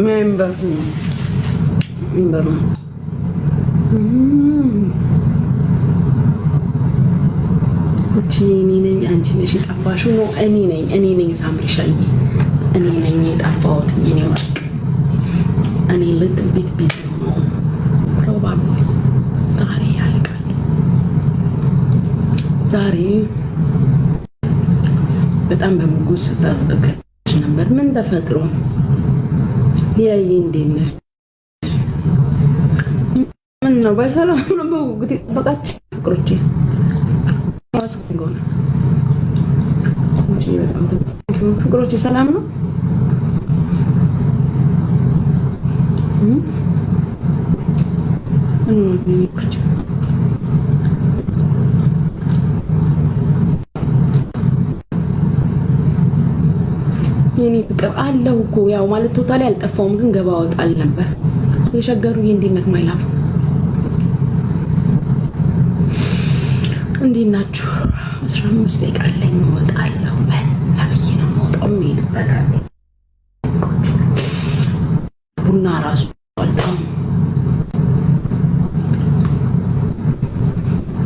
member kuchini ነኝ አንቺ ነሽ የጠፋሽው ነው እኔ ነኝ ሳምሪሻዬ እኔ ነኝ የጠፋሁት እኔ little bit busy ነው probably ዛሬ ያልቃል ዛሬ በጣም በጉጉት ስጠብቅሽ ነበር ምን ተፈጥሮ ሊያይ እንደነሽ ምን ነው በሰላም ነው በጉጉት ተጠብቃችሁ ፍቅሮቼ አስቆንጎና ፍቅሮቼ ሰላም ነው የኔ ፍቅር አለው እኮ ያው ማለት ቶታሊ አልጠፋውም ግን ገባ ወጣል ነበር የሸገሩ እንዲነት ማይላፍ እንዲናችሁ 15 ደቂቃ አለኝ ወጣለሁ በላብዬ ነው ወጣው ይልበታል ቡና ራሱ አልጣም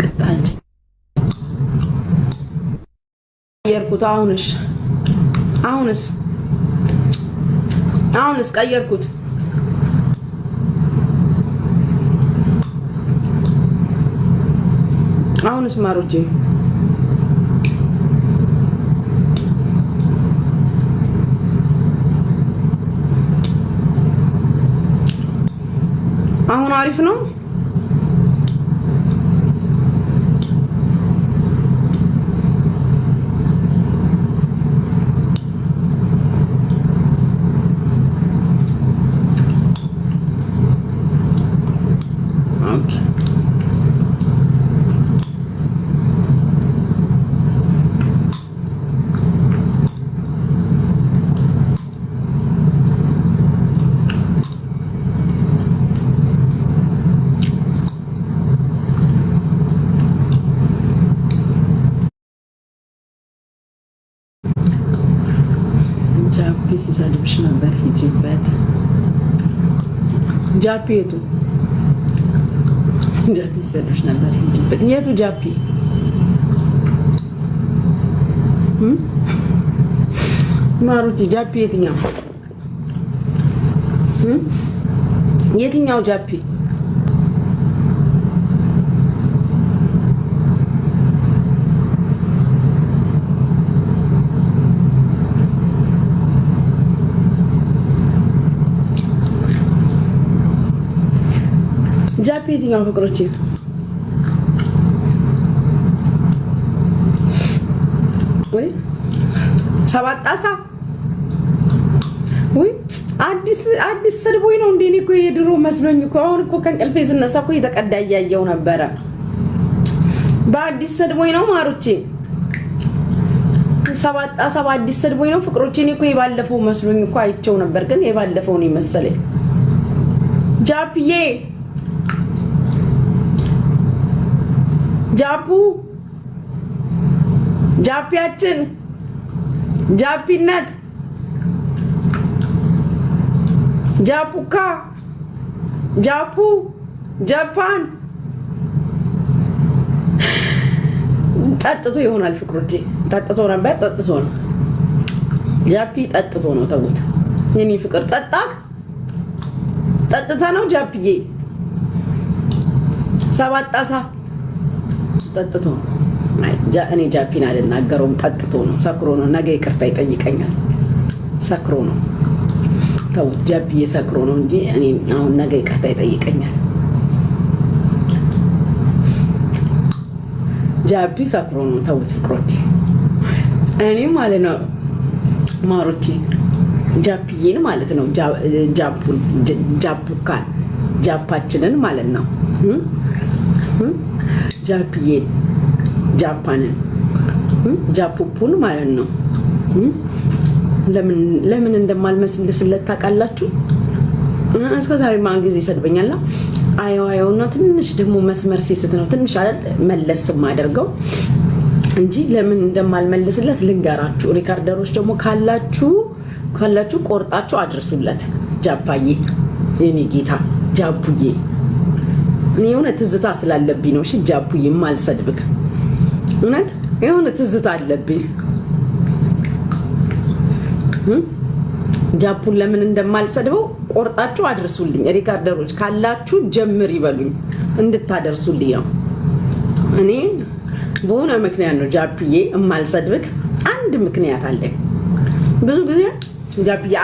ቅጣል ቀየርኩት አሁንስ ቀየርኩት አሁንስ ማሮቼ አሁን አሪፍ ነው ሲሰድብሽ ነበር ሂጂበት ጃፒ ሲሰድብሽ ነበር ሂጂበት የቱ ጃፒ ማሩቲ ጃፒ የትኛው ጃፒ ጃፒ የትኛው ፍቅሮቼ ወይ ሰባት ጣሳ ወይ አዲስ ሰድቦኝ ነው እንዴ እኔ እኮ የድሮ መስሎኝ እኮ አሁን እኮ ከእንቅልፌ ስነሳ እኮ የተቀዳ እያየው ነበረ በአዲስ ሰድቦኝ ነው ማሮቼ ሰባት ጣሳ በአዲስ ሰድቦኝ ነው ፍቅሮቼ እኔ እኮ የባለፈው መስሎኝ እኮ አይቼው ነበር ግን የባለፈው ነው መሰለኝ ጃፒዬ ጃፒያችን ጃፒነት ጃፑካ ጃፓን ጠጥቶ ይሆናል ፍቅሮቼ ጠጥቶ ነበር ጠጥቶ ነው ጃፒ ጠጥቶ ነው ተውት የኔ ፍቅር ጠጥታ ነው ጃፒዬ ሰባት ጣሳ ጠጥቶ እኔ ጃፒን አልናገረውም ጠጥቶ ነው ሰክሮ ነው ነገ ይቅርታ ይጠይቀኛል ሰክሮ ነው ተውት ጃፒ ሰክሮ ነው እንጂ እኔ አሁን ነገ ይቅርታ ይጠይቀኛል ጃፒ ሰክሮ ነው ተውት ፍቅሮቼ እኔ ማለት ነው ማሮቼ ጃፒዬን ማለት ነው ጃፑካን ጃፓችንን ማለት ነው ጃፒዬን ጃፓንን ጃፑፑን ማለት ነው ለምን እንደማልመስልስለት ታውቃላችሁ እስከ ዛሬ ማን ጊዜ ይሰድበኛል አየውና ትንሽ ደግሞ መስመር ሲስት ነው ትንሽ አይደል መለስ ማደርገው እንጂ ለምን እንደማልመልስለት ልንገራችሁ። ሪካርደሮች ደግሞ ካላችሁ ቆርጣችሁ አድርሱለት። ጃፓዬ የኔ ጌታ ጃፑዬ እኔ የሆነ ትዝታ ስላለብኝ ነው። እሺ ጃፑዬ ማልሰድብክ እውነት የሆነ ትዝታ አለብኝ። ጃፑን ለምን እንደማልሰድበው ቆርጣችሁ አድርሱልኝ። ሪካርደሮች ካላችሁ ጀምር ይበሉኝ እንድታደርሱልኝ ነው። እኔ በሆነ ምክንያት ነው ጃፑዬ የማልሰድብክ። አንድ ምክንያት አለኝ። ብዙ ጊዜ ጃፑዬ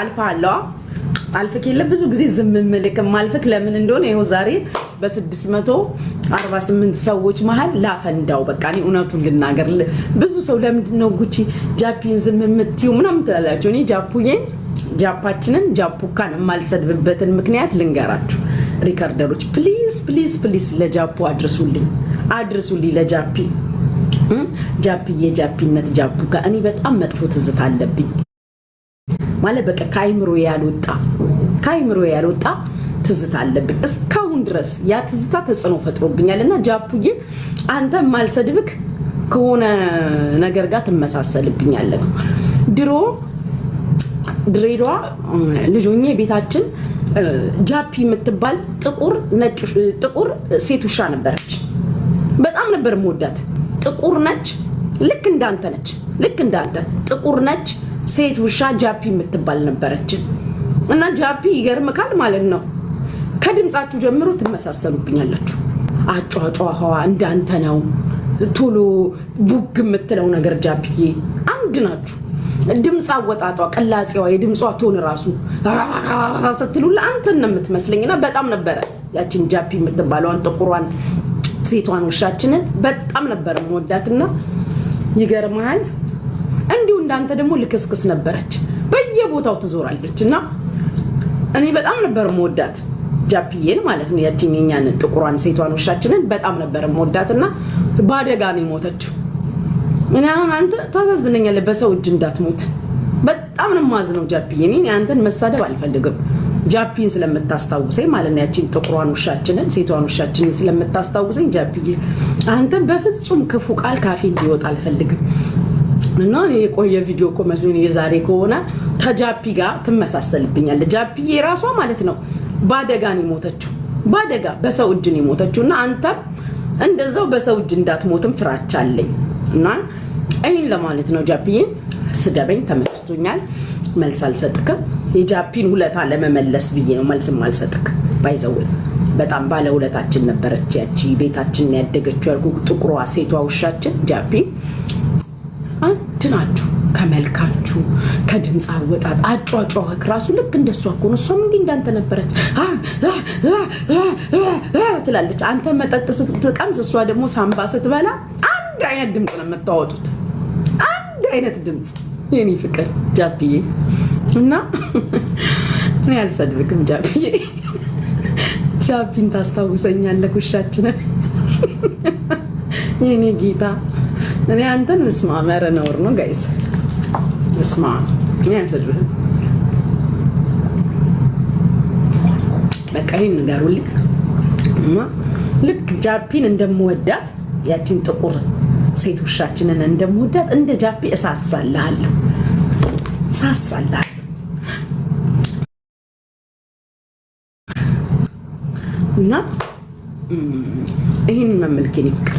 አልፍክ የለ ብዙ ጊዜ ዝም ምልክ ማልፍክ ለምን እንደሆነ ይኸው ዛሬ በ648 ሰዎች መሃል ላፈንዳው። በቃ እኔ እውነቱን ልናገር። ብዙ ሰው ለምንድን ነው ጉቺ ጃፒን ዝም የምትይው ምናምን ትላላችሁ። እኔ ጃፓችንን ጃፑካን የማልሰድብበትን ምክንያት ልንገራችሁ። ሪካርደሮች ፕሊዝ ለጃፑ አድርሱልኝ ለጃፒ ጃፒዬ ጃፒነት ጃፑካ እኔ በጣም መጥፎ ትዝታ አለብኝ ማለት በቃ ካይምሮ ያልወጣ ትዝታ አለብኝ እስካሁን ድረስ። ያ ትዝታ ተጽዕኖ ፈጥሮብኛልና ጃፑዬ አንተ ማልሰድብክ ከሆነ ነገር ጋር ትመሳሰልብኛለህ። ድሬዳዋ ልጆኜ ቤታችን ጃፒ የምትባል ጥቁር ሴት ውሻ ነበረች። በጣም ነበር የምወዳት። ጥቁር ነች፣ ልክ እንዳንተ ጥቁር ነች ሴት ውሻ ጃፒ የምትባል ነበረች። እና ጃፒ ይገርምካል ማለት ነው። ከድምጻችሁ ጀምሮ ትመሳሰሉብኛላችሁ። አጫጫዋዋ እንዳንተ ነው። ቶሎ ቡግ የምትለው ነገር ጃፒዬ አንድ ናችሁ። ድምጽ አወጣጧ፣ ቅላጼዋ፣ የድምጿ ቶን ራሱ ስትሉላ አንተን ነው የምትመስለኝና በጣም ነበረ ያቺን ጃፒ የምትባለዋን ጥቁሯን ሴቷን ውሻችንን በጣም ነበር የምወዳትና ይገርማል። እንዲሁ እንዳንተ ደግሞ ልክስክስ ነበረች፣ በየቦታው ትዞራለችና እኔ በጣም ነበር የምወዳት ጃፒዬን ማለት ነው። ያቺን የኛን ጥቁሯን ሴቷን ውሻችንን በጣም ነበር የምወዳትና ባደጋ ነው የሞተችው። እኔ አሁን አንተ ታሳዝነኛለህ፣ በሰው እጅ እንዳትሞት በጣም ነው የማዝነው ጃፒዬ። እኔ አንተን መሳደብ አልፈልግም፣ ጃፒን ስለምታስታውሰኝ ማለት ነው። ያቺን ጥቁሯን ውሻችንን ሴቷን ውሻችንን ስለምታስታውሰኝ ጃፒዬ አንተን በፍጹም ክፉ ቃል ካፌ እንዲወጣ አልፈልግም። እና የቆየ ቪዲዮ እኮ መስሎኝ የዛሬ ከሆነ ከጃፒ ጋር ትመሳሰልብኛለህ። ጃፒዬ ራሷ ማለት ነው ባደጋ ነው የሞተችው፣ ባደጋ በሰው እጅ ነው የሞተችው። እና አንተም እንደዛው በሰው እጅ እንዳትሞትም ፍራቻ አለኝ። እና አይን ለማለት ነው ጃፒዬ ስደበኝ ተመችቶኛል። መልስ አልሰጥክም። የጃፒን ሁለታ ለመመለስ ብዬ ነው መልስም አልሰጥክ። ባይዘው በጣም ባለ ሁለታችን ነበረች ያቺ ቤታችን ያደገችው ያልኩ ጥቁሯ ሴቷ ውሻችን ጃፒ። አንድ ናችሁ ከመልካችሁ፣ ከድምጽ አወጣጥ፣ አጫጫዋክ ራሱ ልክ እንደሷ እኮ ነው። እሷም እንዲህ እንዳንተ ነበረች ትላለች። አንተ መጠጥ ስትቀምስ እሷ ደግሞ ሳምባ ስትበላ አንድ አይነት ድምጽ ነው የምታወጡት፣ አንድ አይነት ድምጽ የኔ ፍቅር ጃፒዬ። እና እኔ አልሰድብክም ጃፒዬ፣ ጃፒን ታስታውሰኛለህ ውሻችንን የኔ ጌታ። እኔ አንተን መስማ መረ ነውር ነው ጋይስ፣ መስማ እኔ አልሰድብህም። በቃ ይሄን ንገሩልኝ። ልክ ጃፒን እንደምወዳት ያቺን ጥቁር ሴት ውሻችንን እንደምወዳት እንደ ጃፒ እሳሳልሃለሁ። እና ይሄን መመልከኝ ይፍቅር።